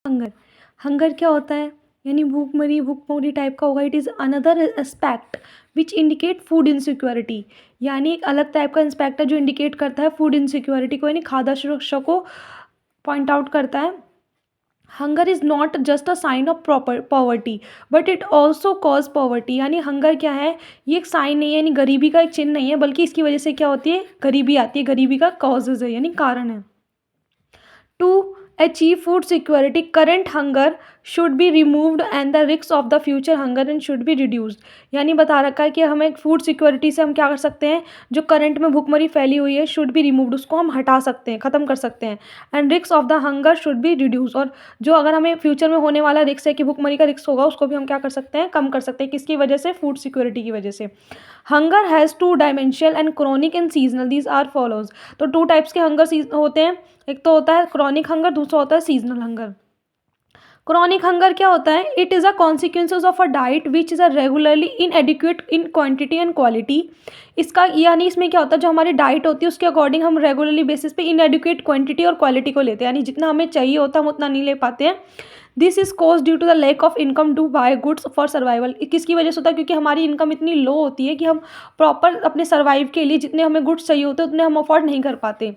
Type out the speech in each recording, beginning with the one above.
Hunger. Hunger क्या होता है? यानी भूखमरी टाइप का होगा। It is another aspect which indicate food insecurity. यानी एक अलग टाइप का इंस्पेक्ट है जो इंडिकेट करता है फूड इनसिक्योरिटी को, यानी खाद्य सुरक्षा को पॉइंट आउट करता है। Hunger is not just a sign of proper poverty but it also cause poverty. यानी हंगर क्या है? ये एक साइन नहीं है, यानी गरीबी का एक चिन्ह नहीं है, बल्कि इसकी वजह से क्या होती है? गरीबी आती है। गरीबी का कॉजेज है, यानी कारण है। To achieve food security, current hunger should be removed and the risks of the future hunger and should be reduced। यानी बता रखा है कि हमें फूड सिक्योरिटी से हम क्या कर सकते हैं, जो करंट में भुखमरी फैली हुई है शुड बी रिमूव्ड, उसको हम हटा सकते हैं, ख़त्म कर सकते हैं। And risk of the hunger should be reduce, और जो अगर हमें फ्यूचर में होने वाला रिस्क है कि भुखमरी का रिस्क होगा, उसको भी हम क्या कर सकते हैं? कम कर सकते हैं। किसकी वजह से? फूड सिक्योरिटी की वजह से। Hunger has two dimensional and chronic and seasonal, these are follows. तो टू टाइप्स के हंगर होते हैं। एक तो होता है क्रॉनिक हंगर, दूसरा होता है सीजनल हंगर। क्रॉनिक हंगर क्या होता है? It is a consequences of a diet which is a regularly इनएडिक्वेट in quantity and quality. इसका यानी इसमें क्या होता है, जो हमारी डाइट होती है उसके अकॉर्डिंग हम रेगुलरली बेसिस पे इनएडिक्वेट क्वांटिटी और क्वालिटी को लेते हैं, यानी जितना हमें चाहिए होता है हम उतना नहीं ले पाते हैं। This is cause due to the lack of income to buy goods for survival. किसकी वजह से होता है? क्योंकि हमारी इनकम इतनी लो होती है कि हम प्रॉपर अपने सर्वाइव के लिए जितने हमें गुड्स चाहिए होते हैं उतने हम अफोर्ड नहीं कर पाते।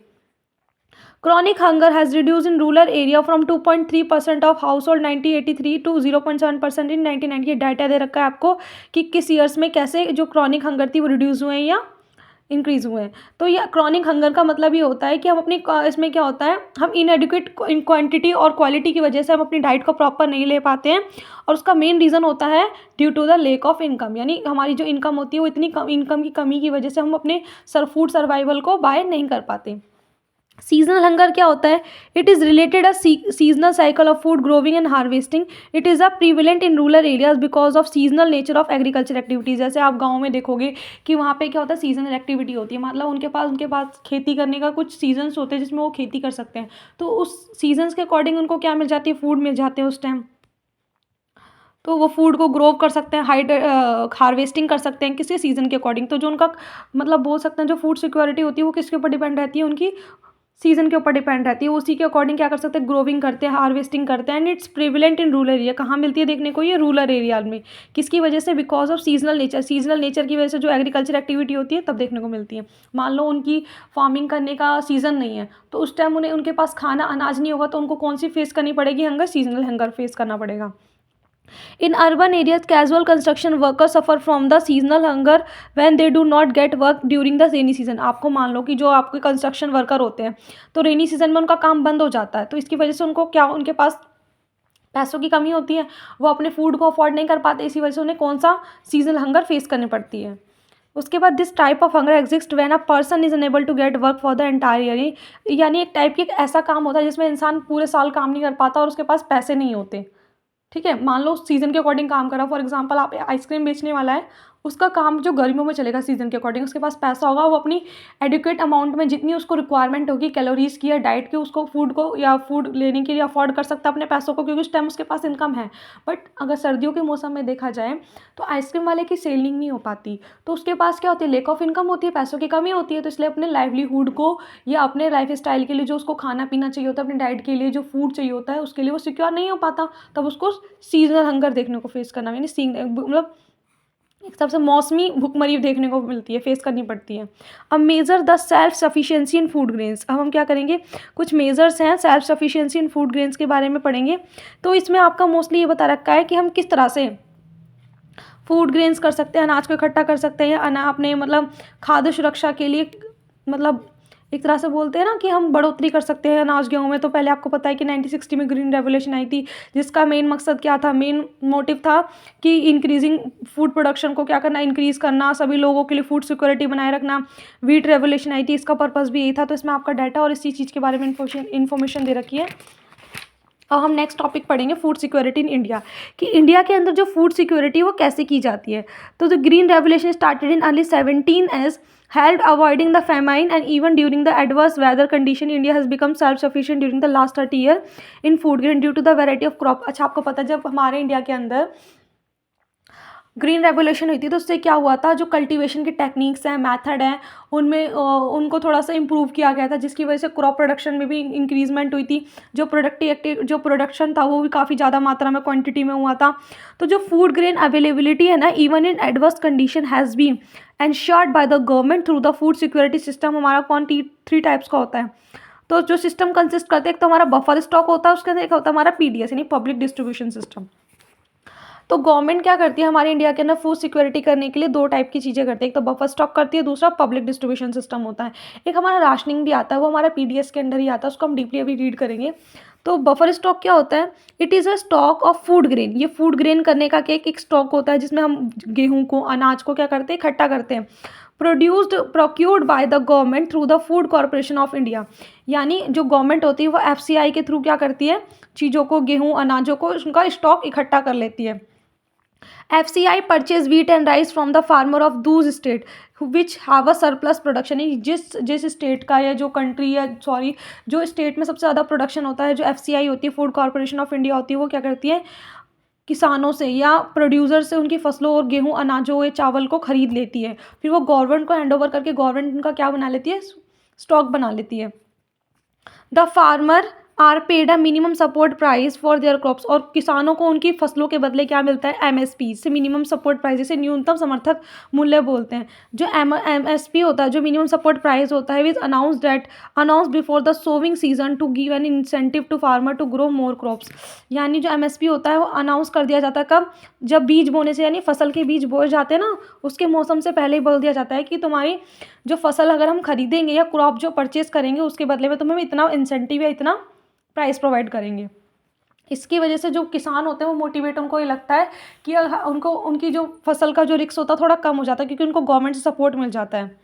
Chronic hunger has reduced in rural area from 2.3% of household 1983 to 0.7% in 1998। Data दे रखा है आपको कि किस ईयर्स में कैसे जो क्रॉनिक हंगर थी वो रिड्यूस हुए हैं या इंक्रीज हुए हैं। तो यह क्रॉनिक हंगर का मतलब ये होता है कि हम अपनी इसमें क्या होता है, हम इनएडिक्वेट इन क्वांटिटी और क्वालिटी की वजह से हम अपनी डाइट को प्रॉपर नहीं ले पाते हैं, और उसका मेन रीज़न होता है due to the lack of income. यानी हमारी जो इनकम होती है वो इतनी कम, इनकम की कमी की वजह से हम अपने फूड सर्वाइवल को बाय नहीं कर पाते। सीजनल हंगर क्या होता है? It is related a seasonal cycle of food growing and harvesting. It is a prevalent in rural areas because of seasonal nature of agriculture activities. जैसे आप गाँव में देखोगे कि वहाँ पे क्या होता है, सीजनल एक्टिविटी होती है, मतलब उनके पास खेती करने का कुछ सीजन्स होते हैं जिसमें वो खेती कर सकते हैं। तो उस सीजन्स के अकॉर्डिंग उनको क्या मिल जाती है? फूड मिल जाते हैं उस टाइम। तो वो फूड को ग्रो कर सकते हैं, हार्वेस्टिंग कर सकते हैं किसी सीज़न के अकॉर्डिंग। तो जो उनका मतलब बोल सकते हैं जो फूड सिक्योरिटी होती है वो किसके ऊपर डिपेंड रहती है? उनकी सीज़न के ऊपर डिपेंड रहती है। उसी के अकॉर्डिंग क्या कर सकते हैं? ग्रोविंग करते हैं, हार्वेस्टिंग करते हैं। And it's prevalent in rural area. कहाँ मिलती है देखने को? ये रूरल एरिया में। किसकी वजह से? Because of seasonal nature. Seasonal nature की वजह से जो एग्रीकल्चर एक्टिविटी होती है तब देखने को मिलती है। मान लो उनकी फार्मिंग करने का सीज़न नहीं है, तो उस टाइम उनके पास खाना अनाज नहीं होगा, तो उनको कौन सी फेस करनी पड़ेगी? हंगर, सीजनल हंगर फेस करना पड़ेगा। In urban areas, casual construction workers suffer from the seasonal hunger when they do not get work during the rainy season। आपको मान लो कि जो आपके कंस्ट्रक्शन वर्कर होते हैं तो रेनी सीजन में उनका काम बंद हो जाता है, तो इसकी वजह से उनको क्या, उनके पास पैसों की कमी होती है, वो अपने फूड को अफोर्ड नहीं कर पाते, इसी वजह से उन्हें कौन सा सीजनल हंगर फेस करनी पड़ती है। उसके बाद this type of hunger exist when a person is unable to get work for the entire year. यानी एक टाइप की एक ऐसा काम होता है जिसमें इंसान पूरे साल काम नहीं कर पाता और उसके पास पैसे नहीं होते। ठीक है, मान लो सीज़न के अकॉर्डिंग काम करा। फॉर एग्जांपल आप आइसक्रीम बेचने वाला है, उसका काम जो गर्मियों में चलेगा सीज़न के अकॉर्डिंग, उसके पास पैसा होगा, वो अपनी एडिक्वेट अमाउंट में जितनी उसको रिक्वायरमेंट होगी कैलोरीज़ की या डाइट की, उसको फूड को या फूड लेने के लिए अफोर्ड कर सकता है अपने पैसों को, क्योंकि उस टाइम उसके पास इनकम है। बट अगर सर्दियों के मौसम में देखा जाए तो आइसक्रीम वाले की सेलिंग नहीं हो पाती, तो उसके पास क्या होती है? लेक ऑफ इनकम होती है, पैसों की कमी होती है, तो इसलिए अपने लाइवलीहुड को या अपने लाइफ स्टाइल के लिए जो उसको खाना पीना चाहिए होता है, अपनी डाइट के लिए जो फूड चाहिए होता है, उसके लिए वो सिक्योर नहीं हो पाता, तब उसको सीजनल हंगर देखने को फेस करना, यानी मतलब एक सबसे मौसमी भुखमरी देखने को मिलती है, फेस करनी पड़ती है। अब measure the self sufficiency in food grains. अब हम क्या करेंगे, कुछ मेज़र्स हैं सेल्फ सफिशिएंसी इन फूड ग्रेन्स के बारे में पढ़ेंगे। तो इसमें आपका मोस्टली ये बता रखा है कि हम किस तरह से फूड ग्रेन्स कर सकते हैं, अनाज को इकट्ठा कर सकते हैं, अपने मतलब खाद्य सुरक्षा के लिए, मतलब एक तरह से बोलते हैं ना कि हम बढ़ोतरी कर सकते हैं अनाज गेहूँ में। तो पहले आपको पता है कि 1960 में ग्रीन रेवोल्यूशन आई थी, जिसका मेन मकसद क्या था? मेन मोटिव था कि इंक्रीजिंग फूड प्रोडक्शन को क्या करना, इंक्रीज़ करना, सभी लोगों के लिए फूड सिक्योरिटी बनाए रखना। व्हीट रेवोल्यूशन आई थी, इसका पर्पज़ भी यही था। तो इसमें आपका डाटा और इसी चीज़ के बारे में इन्फॉर्मेशन दे रखी है। और हम नेक्स्ट टॉपिक पढ़ेंगे फूड सिक्योरिटी इन इंडिया, कि इंडिया के अंदर जो फूड सिक्योरिटी वो कैसे की जाती है। तो the green revolution started in early 17 age helped avoiding the famine and even during the adverse weather condition India has become self sufficient during the last 30 year in food grain due to the variety of crop। अच्छा, आपको पता है जब हमारे India के अंदर green revolution हुई थी, तो उससे क्या हुआ था, जो कल्टीवेशन की टेक्निक्स हैं, मेथड हैं, उनमें उनको थोड़ा सा इम्प्रूव किया गया था, जिसकी वजह से क्रॉप प्रोडक्शन में भी इंक्रीजमेंट हुई थी। जो प्रोडक्शन था वो भी काफ़ी ज़्यादा मात्रा में क्वांटिटी में हुआ था। तो जो फूड ग्रेन अवेलेबिलिटी है ना, even in adverse condition has been ensured by the government through the food security system. हमारा कौन 3 टाइप्स का होता है। तो जो सिस्टम कंसिस्ट करते हैं, एक तो हमारा बफर स्टॉक होता है, उसके अंदर एक होता है हमारा पीडीएस यानी पब्लिक डिस्ट्रीब्यूशन सिस्टम। तो गवर्नमेंट क्या करती है हमारे इंडिया के अंदर फूड सिक्योरिटी करने के लिए 2 टाइप की चीज़ें करती है, एक तो बफर स्टॉक करती है, दूसरा पब्लिक डिस्ट्रीब्यूशन सिस्टम होता है। एक हमारा राशनिंग भी आता है, वो हमारा पीडीएस के अंडर ही आता है, उसको हम डीपली अभी रीड करेंगे। तो बफर स्टॉक क्या होता है, it is a stock of food grain. ये फूड ग्रेन करने का क्या एक स्टॉक होता है, जिसमें हम गेहूँ को, अनाज को क्या करते हैं, इकट्ठा करते हैं। Procured by the government through the food corporation of India. यानी जो गवर्नमेंट होती है वो एफसीआई के थ्रू क्या करती है, चीज़ों को, गेहूँ, अनाजों को, उनका स्टॉक इकट्ठा कर लेती है। FCI purchase wheat and rice from the farmer of Dooj state which have a surplus production. जिस स्टेट का या जो कंट्री या सॉरी जो स्टेट में सबसे ज़्यादा प्रोडक्शन होता है, जो FCI होती है, फूड कॉरपोरेशन ऑफ इंडिया होती है, वो क्या करती है, किसानों से या प्रोड्यूसर से उनकी फसलों और गेहूं, अनाजों या चावल को खरीद लेती है। फिर वो गवर्नमेंट को हैंड ओवर करके गवर्नमेंट उनका क्या बना लेती है, स्टॉक बना लेती है। The farmer are paid a minimum support price for their crops. और किसानों को उनकी फसलों के बदले क्या मिलता है, MSP से मिनिमम सपोर्ट प्राइस, जिसे न्यूनतम समर्थक मूल्य बोलते हैं। जो MSP होता है, जो मिनिमम सपोर्ट प्राइस होता है, which announce before the sowing season to give an incentive to farmer to grow more crops. यानी जो MSP होता है वो अनाउंस कर दिया जाता है कब, जब बीज बोने से, यानी फसल के बीज बोए जाते हैं ना, उसके मौसम से पहले ही बोल दिया जाता है कि तुम्हारी जो फसल अगर हम खरीदेंगे या क्रॉप जो परचेज करेंगे, उसके बदले में तुम्हें इतना इंसेंटिव या इतना प्राइस प्रोवाइड करेंगे। इसकी वजह से जो किसान होते हैं वो मोटिवेट, उनको ये लगता है कि उनको उनकी जो फसल का जो रिस्क होता है थोड़ा कम हो जाता है, क्योंकि उनको गवर्नमेंट से सपोर्ट मिल जाता है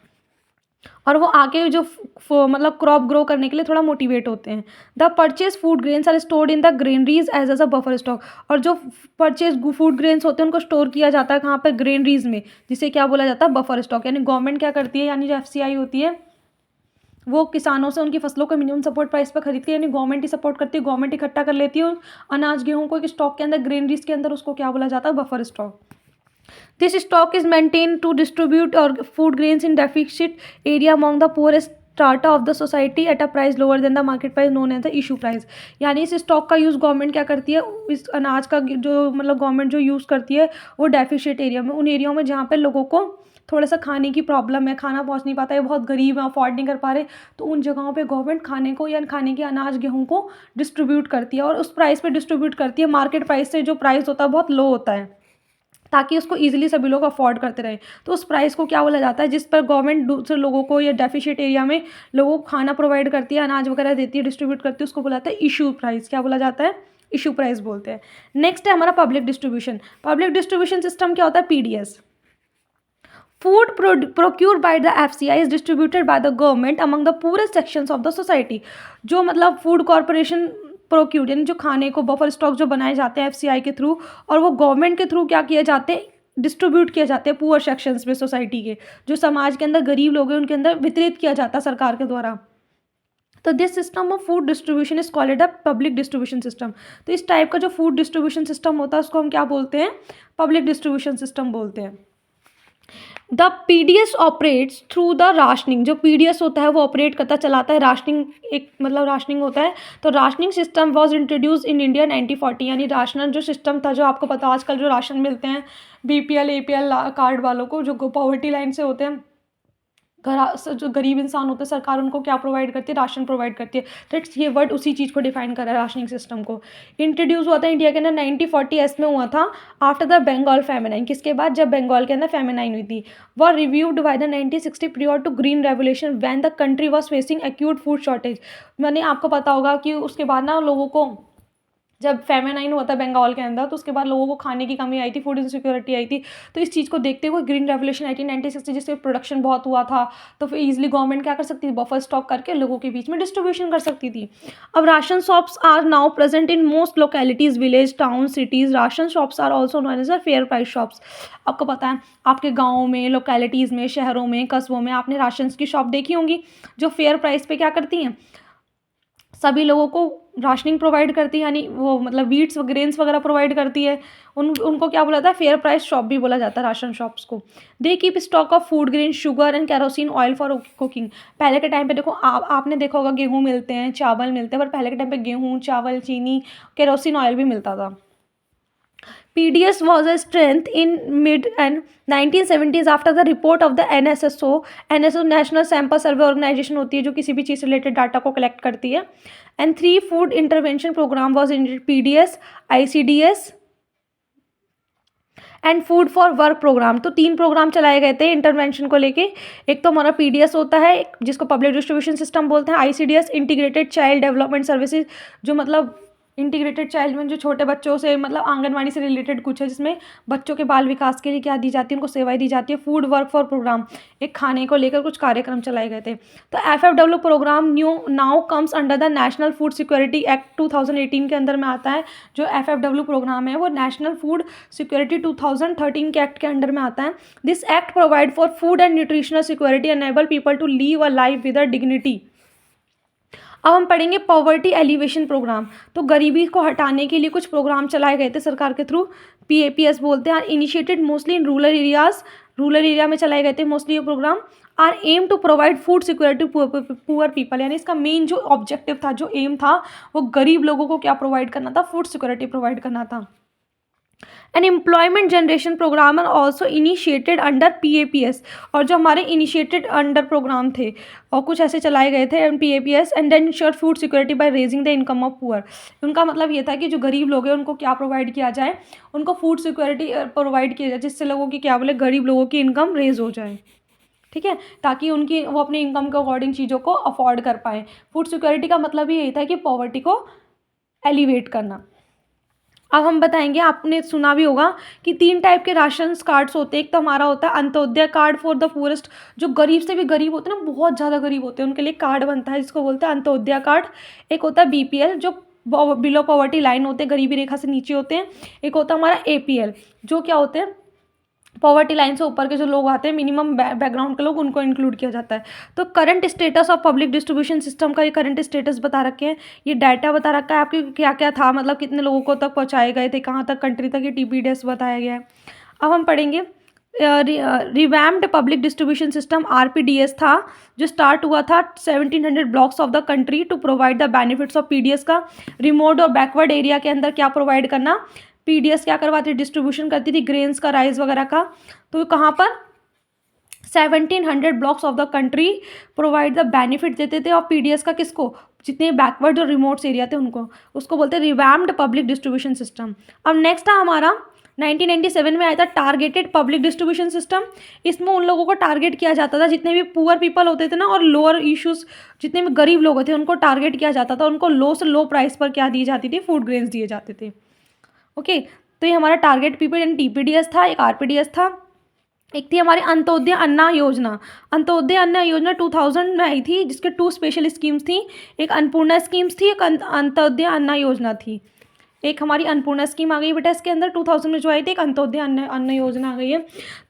और वो आगे जो मतलब क्रॉप ग्रो करने के लिए थोड़ा मोटिवेट होते हैं। The purchase food grains are stored in the granaries as a buffer stock. और जो परचेज फूड ग्रेन्स होते हैं उनको स्टोर किया जाता है कहाँ पे, ग्रेनरीज में, जिसे क्या बोला जाता है, बफर स्टॉक। यानी गवर्नमेंट क्या करती है, यानी जो FCI होती है वो किसानों से उनकी फसलों को मिनिमम सपोर्ट प्राइस पर खरीदती है, यानी गवर्नमेंट ही सपोर्ट करती है, गवर्नमेंट इकट्ठा कर लेती है अनाज गेहूं को एक स्टॉक के अंदर, ग्रेनरीज के अंदर, उसको क्या बोला जाता है, buffer stock. This stock is maintain to distribute और food grains in deficit area among the poorest strata of the society at a price lower than the market price known as the issue price. यानी इस stock का use government क्या करती है, इस अनाज का जो मतलब गवर्नमेंट जो यूज़ करती है वो डेफिसिट एरिया में, उन एरियाओं में जहाँ पे लोगों को थोड़ा सा खाने की प्रॉब्लम है, खाना पहुँच नहीं पाता है, बहुत गरीब है, अफोर्ड नहीं कर पा रहे, तो उन जगहों पे गवर्नमेंट खाने को या खाने के अनाज गेहूँ को डिस्ट्रीब्यूट करती है और उस प्राइस पे डिस्ट्रीब्यूट करती है। मार्केट प्राइस से जो प्राइस होता है बहुत लो होता है, ताकि उसको ईजिली सभी लोग अफोर्ड करते रहें। तो उस प्राइस को क्या बोला जाता है, जिस पर गवर्नमेंट दूसरे लोगों को या डेफिशिट एरिया में लोगों को खाना प्रोवाइड करती है, अनाज वगैरह देती है, डिस्ट्रीब्यूट करती है, उसको बोला जाता है इशू प्राइस। क्या बोला जाता है, इशू प्राइस बोलते हैं। नेक्स्ट है हमारा public distribution. Public distribution system क्या होता है, PDS। Food procured by the FCI is distributed by the government among the poorest sections of the society। जो मतलब फूड कॉरपोरेशन प्रोक्यूर्ड, यानी जो खाने को बफर स्टॉक जो बनाए जाते हैं FCI के थ्रू, और वो गवर्नमेंट के थ्रू क्या किए जाते हैं, डिस्ट्रीब्यूट किए जाते हैं पुअर सेक्शंस में, सोसाइटी के जो समाज के अंदर गरीब लोग हैं उनके अंदर वितरित किया जाता है सरकार के द्वारा। तो this system of food distribution is called a public distribution system. तो इस टाइप का जो फूड डिस्ट्रीब्यूशन सिस्टम होता है उसको हम क्या बोलते हैं, पब्लिक डिस्ट्रीब्यूशन सिस्टम बोलते हैं। The PDS operates through the rationing. जो PDS होता है वो ऑपरेट करता चलाता है राशनिंग, एक मतलब राशनिंग होता है। तो rationing system was introduce in India 1940। यानी राशन जो सिस्टम था, जो आपको पता आजकल जो राशन मिलते हैं BPL APL कार्ड वालों को, जो पॉवर्टी लाइन से होते हैं, जो गरीब इंसान होते हैं, सरकार उनको क्या प्रोवाइड करती है, राशन प्रोवाइड करती है। तो ये वर्ड उसी चीज़ को डिफाइन कर रहा है, राशनिंग सिस्टम को। इंट्रोड्यूस हुआ था इंडिया के अंदर 1940s में हुआ था, आफ्टर द बंगाल फेमिनाइन। किसके बाद, जब बंगाल के अंदर फेमिनाइन हुई थी। वह reviewed by the 1960 period to green revolution when the country was facing acute food shortage. मैंने आपको पता होगा कि उसके बाद ना लोगों को, जब फेमिनाइन हुआ था बंगाल के अंदर, तो उसके बाद लोगों को खाने की कमी आई थी, फूड इनसिक्योरिटी आई थी। तो इस चीज़ को देखते हुए ग्रीन रेवोल्यूशन 1960, जिससे प्रोडक्शन बहुत हुआ था, तो फिर ईजिली गवर्नमेंट क्या कर सकती थी, बफर स्टॉक करके लोगों के बीच में डिस्ट्रीब्यूशन कर सकती थी। अब ration shops are now present in most localities, village, town, cities. Ration shops are also known as a fair price shops. आपको पता है आपके गाँव में, लोकेलिटीज़ में, शहरों में, कस्बों में आपने राशन की शॉप देखी होंगी, जो फेयर प्राइस पे क्या करती हैं, सभी लोगों को राशनिंग प्रोवाइड करती है, यानी वो मतलब व्हीट्स ग्रेन्स वगैरह प्रोवाइड करती है। उनको क्या बोला जाता है, फेयर प्राइस शॉप भी बोला जाता है राशन शॉप्स को। They keep stock of food grain, sugar and kerosene oil for cooking. पहले के टाइम पे देखो, आपने देखा होगा गेहूँ मिलते हैं, चावल मिलते हैं, पर पहले के टाइम पे गेहूँ, चावल, चीनी, केरोसिन ऑयल भी मिलता था। PDS was a strength in mid and 1970s after the report of the NSSO। NSO national sample survey organisation होती है जो किसी भी चीज़ से रिलेटेड डाटा को कलेक्ट करती है। And 3 food intervention programme was in PDS, ICDS and food for work programme. तो 3 प्रोग्राम चलाए गए थे इंटरवेंशन को लेके। एक तो हमारा PDS होता है जिसको पब्लिक डिस्ट्रीब्यूशन सिस्टम बोलते हैं, ICDS integrated child development services, जो मतलब इंटीग्रेटेड चाइल्ड में जो छोटे बच्चों से मतलब आंगनवाड़ी से रिलेटेड कुछ है, जिसमें बच्चों के बाल विकास के लिए क्या दी जाती है, उनको सेवाएं दी जाती है। फूड वर्क फॉर प्रोग्राम, एक खाने को लेकर कुछ कार्यक्रम चलाए गए थे। तो FFW program now comes under the national food security act 2018 के अंदर में आता है। जो FFW प्रोग्राम है वो नेशनल फूड सिक्योरिटी 2013 के एक्ट के अंडर में आता है। This act provide for food and nutritional security, enable people to live a life with a dignity. अब हम पढ़ेंगे पॉवर्टी एलिवेशन प्रोग्राम। तो गरीबी को हटाने के लिए कुछ प्रोग्राम चलाए गए थे सरकार के थ्रू, PAPS बोलते हैं। Initiated mostly in rural areas, rural area में चलाए गए थे मोस्टली ये program. Are aim to provide food security poor people, यानी इसका मेन जो ऑब्जेक्टिव था, जो एम था, वो गरीब लोगों को क्या प्रोवाइड करना था, फूड सिक्योरिटी प्रोवाइड करना था। An employment generation program are also initiated under PAPS। और जो हमारे इनिशिएटेड अंडर प्रोग्राम थे और कुछ ऐसे चलाए गए थे PAPS, and then ensure food security by raising the income of poor. उनका मतलब ये था कि जो गरीब लोग हैं उनको क्या प्रोवाइड किया जाए, उनको फूड सिक्योरिटी प्रोवाइड किया जाए, जिससे लोगों की क्या बोले, गरीब लोगों की इनकम रेज हो जाए, ठीक है, ताकि वो अपनी इनकम के अकॉर्डिंग चीज़ों को अफोर्ड कर पाएँ। फूड सिक्योरिटी का मतलब ही यही था कि पॉवर्टी को एलिवेट करना। अब हम बताएंगे, आपने सुना भी होगा कि 3 टाइप के राशन कार्ड्स होते हैं। एक तो हमारा होता है Antyodaya card for the poorest, जो गरीब से भी गरीब होते हैं ना, बहुत ज़्यादा गरीब होते हैं, उनके लिए कार्ड बनता है जिसको बोलते हैं अंत्योदय कार्ड। एक होता है BPL, जो बिलो पॉवर्टी लाइन होते हैं, गरीबी रेखा से नीचे होते हैं। एक होता है हमारा APL, जो क्या होते हैं, पॉवर्टी लाइन से ऊपर के जो लोग आते हैं, मिनिमम बैकग्राउंड के लोग, उनको इंक्लूड किया जाता है। तो current status of public distribution system का ये करंट स्टेटस बता रखे हैं, ये डाटा बता रखा है आपके क्या क्या था, मतलब कितने लोगों को तक पहुंचाए गए थे, कहाँ तक कंट्री तक, ये TPDS बताया गया है। अब हम पढ़ेंगे revamped public distribution system RPDS था, जो स्टार्ट हुआ था 1700 blocks of the country to provide the benefits of PDS का। रिमोट और बैकवर्ड एरिया के अंदर क्या प्रोवाइड करना, PDS क्या करवाती, डिस्ट्रीब्यूशन करती थी ग्रेन्स का, राइस वगैरह का। तो कहाँ पर 1700 blocks of the country provide the benefit देते थे, और PDS का किसको, जितने बैकवर्ड और रिमोट्स एरिया थे उनको, उसको बोलते हैं रिवैम्ड पब्लिक डिस्ट्रीब्यूशन सिस्टम। अब नेक्स्ट था हमारा 1997 में आया था टारगेटेड पब्लिक डिस्ट्रीब्यूशन सिस्टम। इसमें उन लोगों को टारगेट किया जाता था जितने भी पुअर पीपल होते थे ना, और लोअर इश्यूज, जितने भी गरीब लोग थे उनको टारगेट किया जाता था, उनको लो से लो प्राइस पर क्या दी जाती थी, फूड ग्रेन्स दिए जाते थे। ओके, तो ये हमारा टारगेट पीपल यानी TPDS था, एक RPDS था, एक थी हमारी अंत्योदय अन्ना योजना। अंत्योदय अन्ना योजना 2000 में आई थी, जिसके 2 स्पेशल स्कीम्स थी, एक अन्नपूर्णा स्कीम्स थी, एक अंत्योदय अन्ना योजना थी। एक हमारी अन्नपूर्णा स्कीम आ गई बेटा इसके अंदर 2000 में जो आई थी, एक अंत्योदय अन्न योजना आ गई है।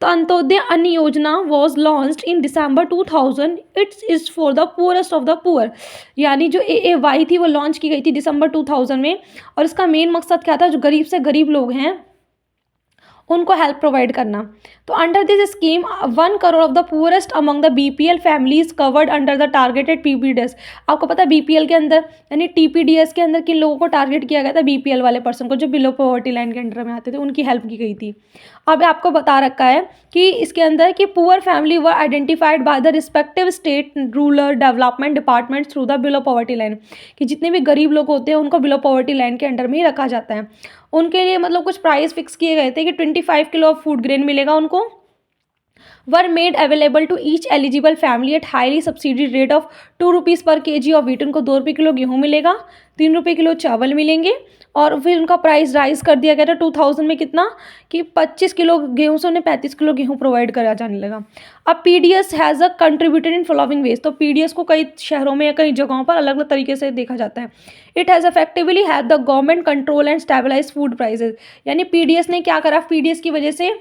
तो अंत्योदय अन्न योजना was launched in December 2000। It's is for the poorest of the poor, यानी जो AAY थी वो लॉन्च की गई थी दिसंबर 2000 में। और इसका मेन मकसद क्या था, जो गरीब से गरीब लोग हैं उनको हेल्प प्रोवाइड करना। तो under this scheme 1 crore of the poorest among the BPL families covered under the targeted PPDS। आपको पता है BPL के अंदर यानी TPDS के अंदर किन लोगों को टारगेट किया गया था, BPL वाले पर्सन को, जो बिलो पॉवर्टी लाइन के अंडर में आते थे, उनकी हेल्प की गई थी। अब आपको बता रखा है कि इसके अंदर कि poor family were identified by the respective state rural development department through the below poverty line, कि जितने भी गरीब लोग होते हैं उनको बिलो पॉवर्टी लाइन के अंडर में ही रखा जाता है। उनके लिए मतलब कुछ प्राइस फिक्स किए गए थे कि 25 किलो ऑफ फूड ग्रेन मिलेगा उनको, were made available to each eligible family at highly subsidy rate of 2 rupees per kg of wheat. उनको 2 रुपये किलो गेहूँ मिलेगा, 3 रुपये किलो चावल मिलेंगे। और फिर उनका प्राइस राइज कर दिया गया था 2000 में, कितना कि 25 किलो गेहूँ से उन्हें 35 किलो गेहूँ प्रोवाइड करा जाने लगा। अब PDS has a contributed in following veg. तो PDS को कई शहरों में या कई जगहों पर अलग अलग तरीके से देखा जाता है। It has effectively had the government control and stabilise food prices, यानी PDS ने क्या करा, PDS की वजह से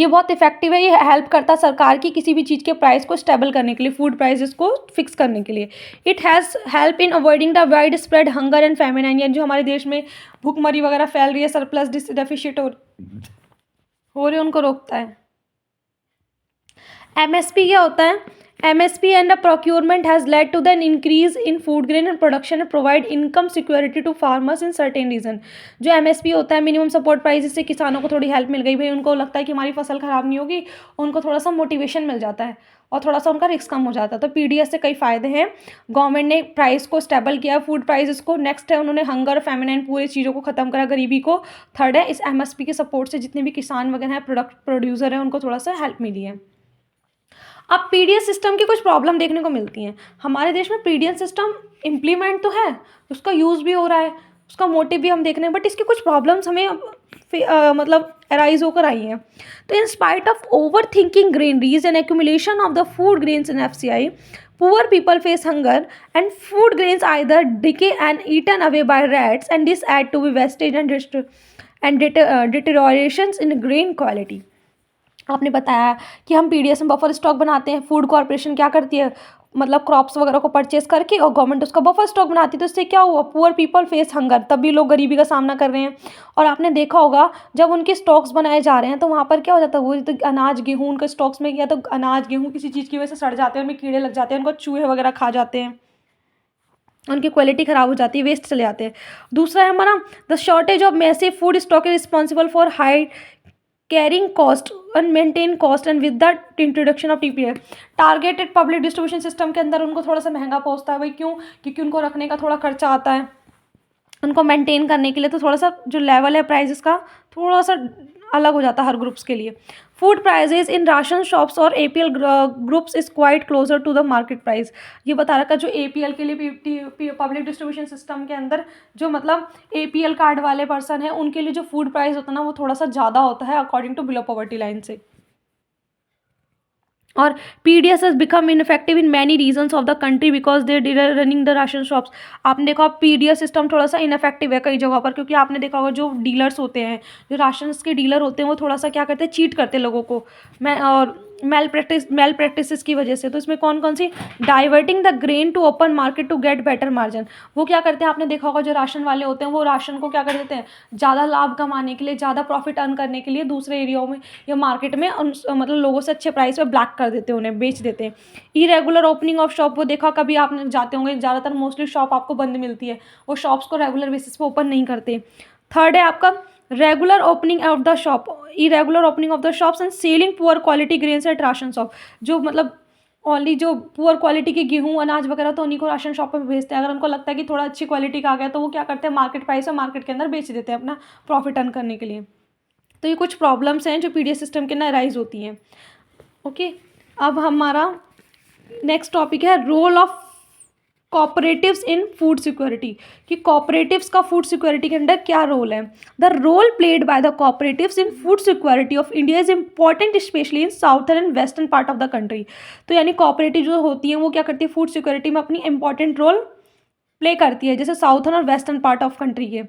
ये बहुत इफेक्टिव है, ये हेल्प करता है सरकार की किसी भी चीज़ के प्राइस को स्टेबल करने के लिए, फूड प्राइसेस को फिक्स करने के लिए। It has help in avoiding the wide spread hunger and feminine, यानी जो हमारे देश में भूखमरी वगैरह फैल रही है, सरप्लस डेफिशिट हो रहे, उनको रोकता है। एमएसपी क्या होता है? MSP and the procurement has led to the increase in food grain and production and provide income security to farmers in certain region. जो एमएसपी होता है, मिनिमम सपोर्ट प्राइस, से किसानों को थोड़ी हेल्प मिल गई, भाई उनको लगता है कि हमारी फसल ख़राब नहीं होगी, उनको थोड़ा सा मोटिवेशन मिल जाता है और थोड़ा सा उनका रिस्क कम हो जाता है। तो पीडीएस से कई फ़ायदे हैं। गवर्नमेंट ने प्राइस को स्टेबल किया, फूड प्राइसेस को। नेक्स्ट है, उन्होंने हंगर, फेमिनाइन, पूरी चीज़ों को ख़त्म करा, गरीबी को। थर्ड है, इस एमएसपी के सपोर्ट से जितने भी किसान वगैरह हैं, प्रोड्यूसर हैं, उनको थोड़ा सा हेल्प मिली है। अब पीडीएस सिस्टम की कुछ प्रॉब्लम देखने को मिलती हैं। हमारे देश में पीडीएस सिस्टम इम्प्लीमेंट तो है, उसका यूज़ भी हो रहा है, उसका मोटिव भी हम देख रहे हैं, बट इसकी कुछ प्रॉब्लम्स हमें मतलब अराइज होकर आई हैं। तो in spite of over thinking granaries and accumulation of the food grains in FCI, poor people face hunger and food grains either decay and eaten away by rats and this add to be wastage and deteriorations in grain quality. आपने बताया कि हम PDS में buffer stock बनाते हैं, food corporation क्या करती है, मतलब क्रॉप्स वगैरह को परचेस करके, और गवर्नमेंट उसका बफर स्टॉक बनाती है। तो इससे क्या हुआ? पुअर पीपल फेस हंगर, तब भी लोग गरीबी का सामना कर रहे हैं। और आपने देखा होगा, जब उनके स्टॉक्स बनाए जा रहे हैं तो वहाँ पर क्या हो जाता है, वो तो अनाज गेहूँ उनके स्टॉक्स में, या तो अनाज गेहूँ किसी चीज़ की वजह से सड़ जाते हैं, उनमें कीड़े लग जाते हैं, उनको चूहे वगैरह खा जाते हैं, उनकी क्वालिटी ख़राब हो जाती है, वेस्ट चले जाते हैं। दूसरा है हमारा, the shortage of massive food stock is responsible for high carrying cost and maintain cost and with the introduction of TPA, targeted public distribution system के अंदर उनको थोड़ा सा महंगा पहुंचता है। भाई क्यों? क्योंकि उनको रखने का थोड़ा खर्चा आता है, उनको मेंटेन करने के लिए, तो थोड़ा सा जो लेवल है प्राइसेस का थोड़ा सा अलग हो जाता है हर ग्रुप्स के लिए। Food prices in ration shops और APL groups is quite closer to the market price. ये बता रखा जो एपीएल के लिए, पब्लिक डिस्ट्रीब्यूशन सिस्टम के अंदर जो मतलब एपीएल कार्ड वाले पर्सन है, उनके लिए जो फूड प्राइस होता है ना, वो थोड़ा सा ज़्यादा होता है according to below poverty line से। और PDS has become ineffective in many regions of the country because they running the ration shops. आपने देखा पीडीएस सिस्टम थोड़ा सा इनफेक्टिव है कई जगह पर, क्योंकि आपने देखा होगा जो डीलर्स होते हैं, जो राशन के डीलर होते हैं, वो थोड़ा सा क्या करते हैं, चीट करते हैं लोगों को, और मेल प्रैक्टिस की वजह से। तो इसमें कौन कौन सी? Diverting the grain to open market to get better margin. वो क्या करते हैं, आपने देखा होगा जो राशन वाले होते हैं, वो राशन को क्या कर देते हैं, ज़्यादा लाभ कमाने के लिए, ज़्यादा प्रॉफिट अर्न करने के लिए दूसरे एरियाओं में या मार्केट में मतलब लोगों से अच्छे प्राइस पे ब्लैक कर देते हैं, उन्हें बेच देते हैं। इरेगुलर ओपनिंग ऑफ शॉप, वो देखा कभी आपने जाते होंगे, ज़्यादातर मोस्टली शॉप आपको बंद मिलती है, वो शॉप्स को रेगुलर बेसिस पे ओपन नहीं करते। थर्ड है आपका regular opening of the shop, irregular opening of the shops and selling poor quality grains at ration shop. जो मतलब ओनली जो पुअर क्वालिटी के गेहूँ अनाज वगैरह, तो उन्हीं को राशन शॉप में भेजते हैं। अगर उनको लगता है कि थोड़ा अच्छी क्वालिटी का आ गया, तो वो क्या करते हैं, मार्केट प्राइस और मार्केट के अंदर बेच देते हैं अपना प्रॉफिट अर्न करने के लिए। तो ये कुछ प्रॉब्लम्स हैं जो पीडीएस सिस्टम के अंदर राइज होती हैं। ओके, अब हमारा नेक्स्ट टॉपिक है role of cooperatives in food security, कि कॉपरेटिव्स का फूड सिक्योरिटी के अंदर क्या रोल है। The role played by the cooperatives in food security of India is important specially in southern and western part of the country. तो यानी cooperative जो होती है वो क्या करती है, फूड सिक्योरिटी में अपनी इंपॉर्टेंट रोल प्ले करती है, जैसे साउथर्न और वेस्टर्न पार्ट ऑफ कंट्री के।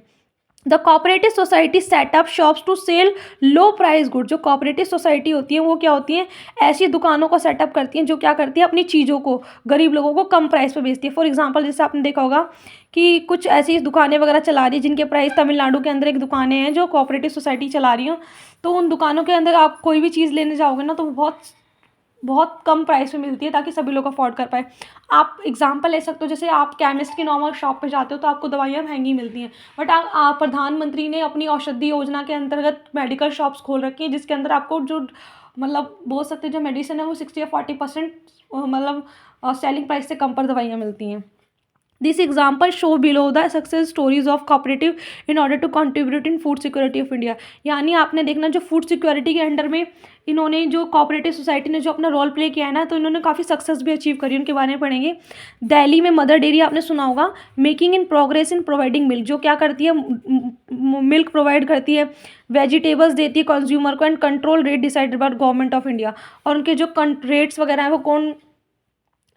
The cooperative society set up shops to sell low price good. जो कोऑपरेटिव सोसाइटी होती है वो क्या होती हैं, ऐसी दुकानों को सेटअप करती हैं जो क्या करती है, अपनी चीज़ों को गरीब लोगों को कम प्राइस पे बेचती है। फॉर एग्जांपल, जैसे आपने देखा होगा कि कुछ ऐसी दुकानें वगैरह चला रही है जिनके प्राइस, तमिलनाडु के अंदर एक दुकानें हैं जो कोऑपरेटिव सोसाइटी चला रही हो, तो उन दुकानों के अंदर आप कोई भी चीज़ लेने जाओगे ना, तो बहुत बहुत कम प्राइस में मिलती है ताकि सभी लोग अफोर्ड कर पाए। आप एग्जांपल ले सकते हो, जैसे आप केमिस्ट की नॉर्मल शॉप पे जाते हो तो आपको दवाइयाँ महंगी मिलती हैं, बट आप प्रधानमंत्री ने अपनी औषधि योजना के अंतर्गत मेडिकल शॉप्स खोल रखी हैं, जिसके अंदर आपको जो मतलब बोल सकते हैं जो मेडिसिन है वो 60 या 40% मतलब सेलिंग प्राइस से कम पर दवाइयाँ मिलती हैं। This example show below the success stories of cooperative in order to contribute in food security of India. यानी आपने देखना जो फूड सिक्योरिटी के अंडर में इन्होंने जो कोऑपरेटिव सोसाइटी ने जो अपना रोल प्ले किया है ना, तो इन्होंने काफ़ी सक्सेस भी अचीव करी, उनके बारे में पढ़ेंगे। दिल्ली में मदर डेयरी आपने सुना होगा, making in progress in providing milk, जो क्या करती है, मिल्क प्रोवाइड करती है, वेजिटेबल्स देती है कंज्यूमर को, and control rate decided by government of India. और उनके जो रेट्स वगैरह हैं वो कौन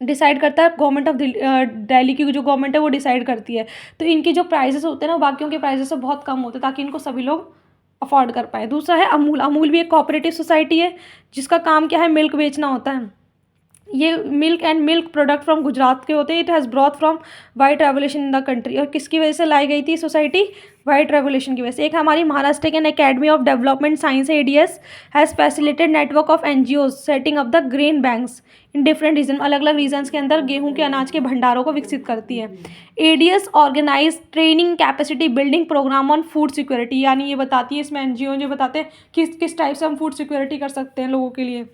डिसाइड करता है, गवर्नमेंट ऑफ दिल्ली की जो गवर्नमेंट है वो डिसाइड करती है। तो इनके जो प्राइजेस होते हैं ना, बाकियों के प्राइजेस से बहुत कम होते हैं ताकि इनको सभी लोग अफोर्ड कर पाए। दूसरा है अमूल। अमूल भी एक कोऑपरेटिव सोसाइटी है जिसका काम क्या है, मिल्क बेचना होता है। ये milk and milk product from Gujarat के होते हैं। It has broth from white revolution in the country. और किसकी वजह से लाई गई थी सोसाइटी, वाइट रेवोल्यूशन की वजह से। एक हमारी महाराष्ट्र के academy of development science ADS has facilitated network of NGOs setting up the grain banks in different region. अलग अलग रीजन्स के अंदर गेहूं के अनाज के भंडारों को विकसित करती है। ADS organise training capacity building program on food security, यानी ये बताती है इसमें एनजीओ जो बताते हैं किस किस टाइप से हम फूड सिक्योरिटी कर सकते हैं लोगों के लिए।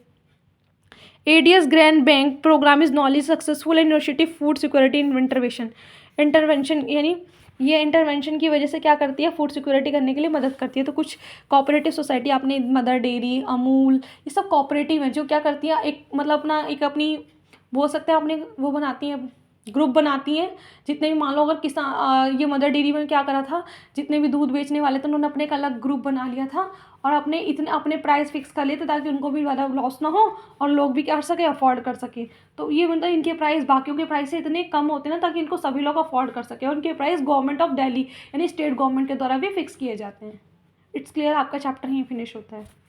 ADS grain bank program is knowledge successful initiative food security in intervention यानी ये इंटरवेंशन की वजह से क्या करती है, फूड सिक्योरिटी करने के लिए मदद करती है। तो कुछ कोऑपरेटिव सोसाइटी आपने मदर डेयरी, अमूल, ये सब कोऑपरेटिव हैं जो क्या करती है, एक मतलब अपना एक अपनी बोल सकते हैं अपने वो बनाती हैं, ग्रुप बनाती हैं। जितने भी मान लो अगर किसान ये मदर डेयरी में क्या करा था, जितने भी दूध बेचने वाले थे उन्होंने अपने एक अलग ग्रुप बना लिया था और अपने प्राइस फिक्स कर लिए थे ताकि उनको भी ज़्यादा लॉस ना हो और लोग भी क्या कर सके, अफोर्ड कर सके। तो ये मतलब इनके प्राइस बाकियों के प्राइस से इतने कम होते हैं ना ताकि इनको सभी लोग अफोर्ड कर सके। और इनके प्राइस गवर्नमेंट ऑफ दिल्ली यानी स्टेट गवर्नमेंट के द्वारा भी फिक्स किए जाते हैं। इट्स क्लियर, आपका चैप्टर यहीं फिनिश होता है।